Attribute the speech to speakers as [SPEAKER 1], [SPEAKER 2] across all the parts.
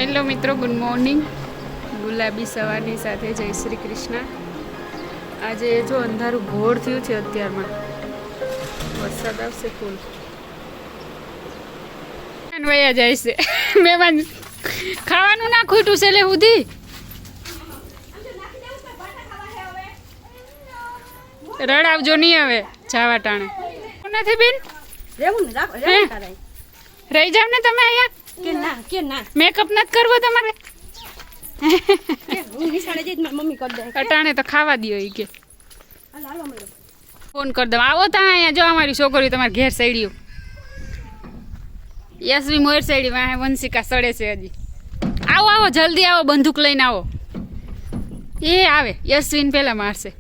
[SPEAKER 1] Hello મિત્રો, good morning. ગુલાબી સવારની સાથે જય શ્રી કૃષ્ણ. આજે જો અંધારું ઘોર થયું છે, અત્યારમાં વરસાદ આવશે ફૂલ. વયા જાય છે મહેમાન. ખાવાનું ના ખૂટ્યું છે લે સુધી. રડાવજો નહીં હવે જાવા ટાણે નથી બેન. રહી જાવ ને તમે અહીંયા. મેકઅપ નથી કરવો તમારે? અટાણે તો ખાવા દો એ કે ફોન કરી દઉં. આવો ત્યાં અહીંયા જો અમારી છોકરી તમારે ઘેર સૈડ્યું. યશવી મોર સૈડી વાહે વંશિકા સડે છે હજી. આવો આવો જલ્દી આવો, બંદૂક લઈને આવો. એ આવે યશવીન પેલા મારશે.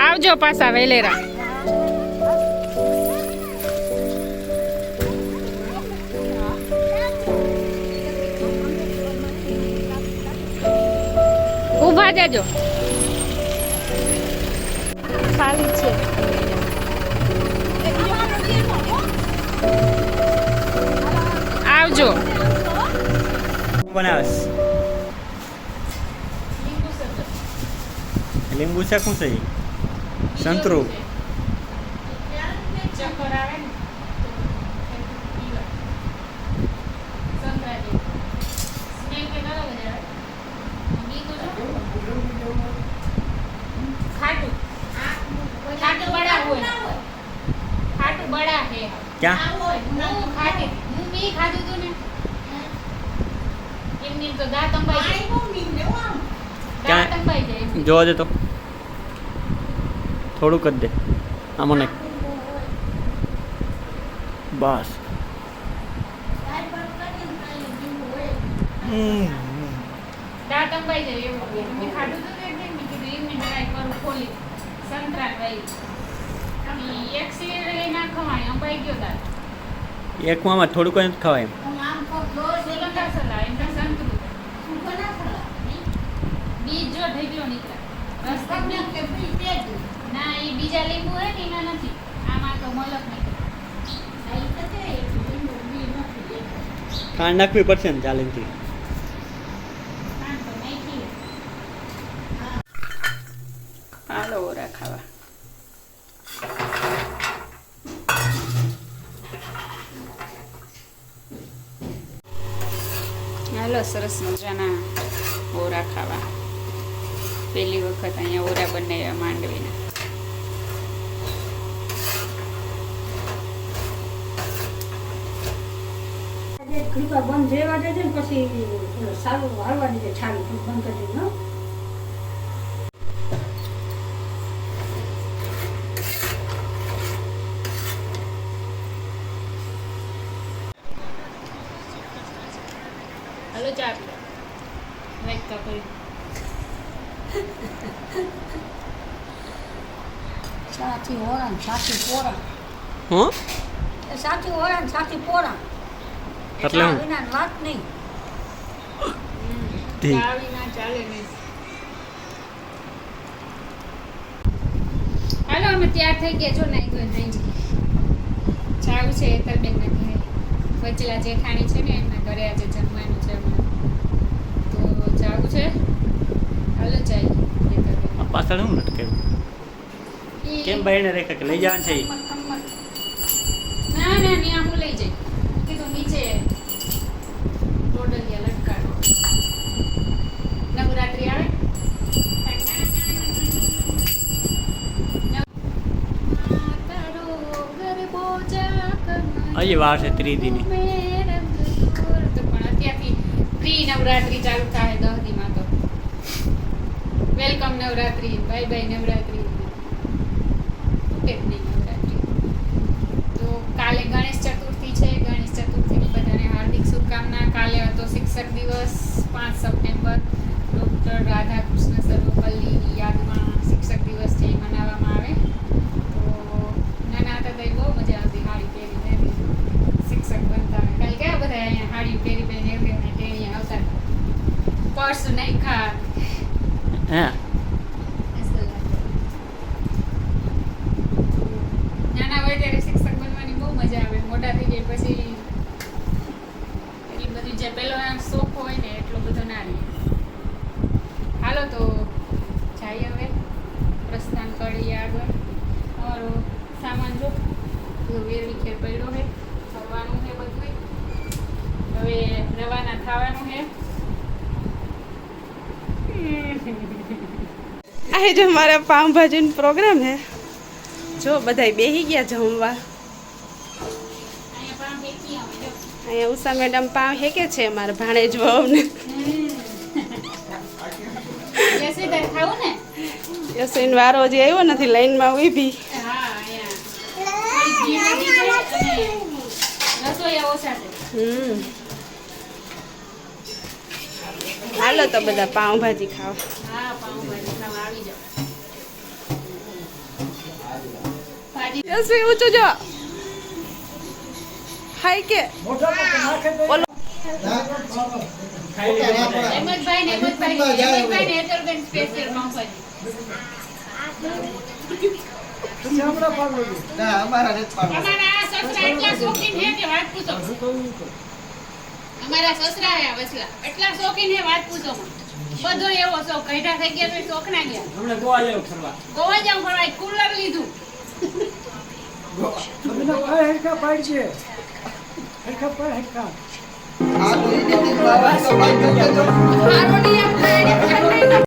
[SPEAKER 1] આવજો પાછા વેલેરા. ઊભા જજો, ખાલી છે. આવજો.
[SPEAKER 2] બનાવસ લીંબુ શાક શું છે? સંતરું. ક્યાં જોવા દે તો થોડુંક જ દે આમને બસ.
[SPEAKER 1] દાંત અંબાઈ જાય એવું મેં ખાધું તો એટલે મેં કીધું એમને ટ્રાય કરું ખોલી સંતરા ભાઈ એક સિલેન્ડર ના ખવાય અંબાઈ ગયો દાંત.
[SPEAKER 2] એક માં થોડુંક જ ખવાય એમ.
[SPEAKER 1] બીજ જો ઢેકલો નીકળે ના, એ બીજા લીંબુ હે ને એમાં નથી, આમાં તો મલક નીકળે.
[SPEAKER 2] ખાંડ નાખવી પડશે ને ચાલે.
[SPEAKER 1] હાલો ઓરા ખાવા. હાલો સરસ મજાના ઓરા ખાવા. પહેલી વખત અહીંયા ઓરા બનાવ્યા માંડવીના.
[SPEAKER 3] બંધ રહેવા દે ને પછી સારું હાલવા દે. છાલું બંધ કરી દે.
[SPEAKER 1] હાલો ચા પીઓ. વેટ તો કરી
[SPEAKER 3] સાચી ઓરા ને સાચી પોરા.
[SPEAKER 2] હા
[SPEAKER 3] સાચી ઓરા ને સાચી પોરા
[SPEAKER 2] એટલે હું
[SPEAKER 3] વિના વાત નહીં.
[SPEAKER 1] ચાવી ના ચાલે નહીં. હાલો અમે તૈયાર થઈ ગયા છો. નાઈ ગયો નહીં જાવું છે એતરબેનના ઘરે. વચલા જેઠાણી છે ને એમના ઘરે આજે જમવાનું છે અમને, તો જાવું છે. હાલો જાય એતરબેન.
[SPEAKER 2] પાછળ હું લટકે કેમ બાઈને રેખા કે લઈ જવાનું છે?
[SPEAKER 1] ના ના ત્યાં હું લઈ જઈ કીધું નીચે ટોડલિયા લટકાડો. નવરાત્રી આવે
[SPEAKER 2] હજી વાર છે 3 દીની.
[SPEAKER 1] પણ અત્યારથી પ્રી નવરાત્રી ચાલુ થાય 10 દીમાં તો. Welcome Navratri, bye bye Navratri. તૂટે જ નહીં નવરાત્રી. તો કાલે ગણેશ ચતુર્થી છે. ગણેશ ચતુર્થીની બધાને દિવસ 5 સપ્ટેમ્બર ડૉક્ટર રાધાકૃષ્ણ સર્વપલ્લીની યાદમાં શિક્ષક દિવસ છે એ મનાવવામાં આવે. તો નાના હતા તો બહુ મજા આવતી સાડી પહેરીને શિક્ષક બનતા. કાલે કેવા બધા અહીંયા સાડી પહેરી એવી ટેણીએ આવતા, પર્સ નહીં ખા
[SPEAKER 2] હા
[SPEAKER 1] નાના હોય ત્યારે શિક્ષક બનવાની બહુ મજા આવે. મોટા થઈ જાય પછી એટલી બધી જે પેલો શોખ હોય ને એટલો બધો ના રહે. હાલો તો જઈએ હવે પ્રસ્થાન કરીએ આગળ. અમારો સામાન જો બધો વેરવી ખેર પડ્યો છે, ફરવાનું છે બધું. હવે રવાના થવાનું છે.
[SPEAKER 4] આ જો મારા પાઉંભાજીનો પ્રોગ્રામ હે. જો બધાય બેહી ગયા જમવા.
[SPEAKER 1] અહીંયા પણ બેસી અમે જો.
[SPEAKER 4] અહીંયા ઉષા મેડમ પાઉં હેકે છે અમારા ભાણેજ વહુને.
[SPEAKER 1] યશવીધર ખાવું ને?
[SPEAKER 4] યશવીન વારો હજી આવ્યો નથી, લાઈનમાં ઊભી.
[SPEAKER 1] હા અહીંયા થોડી ભીડ વધી છે અને રસોઈયા ઓછા છે.
[SPEAKER 4] હાલો તો બધા પાઉંભાજી ખાવા.
[SPEAKER 1] હા પાઉંભાજી ખાવા આવી જાઓ. ભાજી
[SPEAKER 4] યશવી ઊંચું જો. હાય કે ઓલો
[SPEAKER 1] હેમંતભાઈ ને હેતરબેન સ્પેશિયલ પાઉંભાજી. અમારા સસરા એટલા શોખીન છે કે વાત પૂછો. અમારા સસરા હે વસલા એટલા શોખીન હે વાત પૂછો. બધો એવો શોખ કઈઢા થઈ ગયા તો શોખ ના ગયા.
[SPEAKER 2] હમણાં ગોવા જાવ ફરવા.
[SPEAKER 1] ગોવા જાવ ફરવા કુલર લીધું.
[SPEAKER 3] આ તો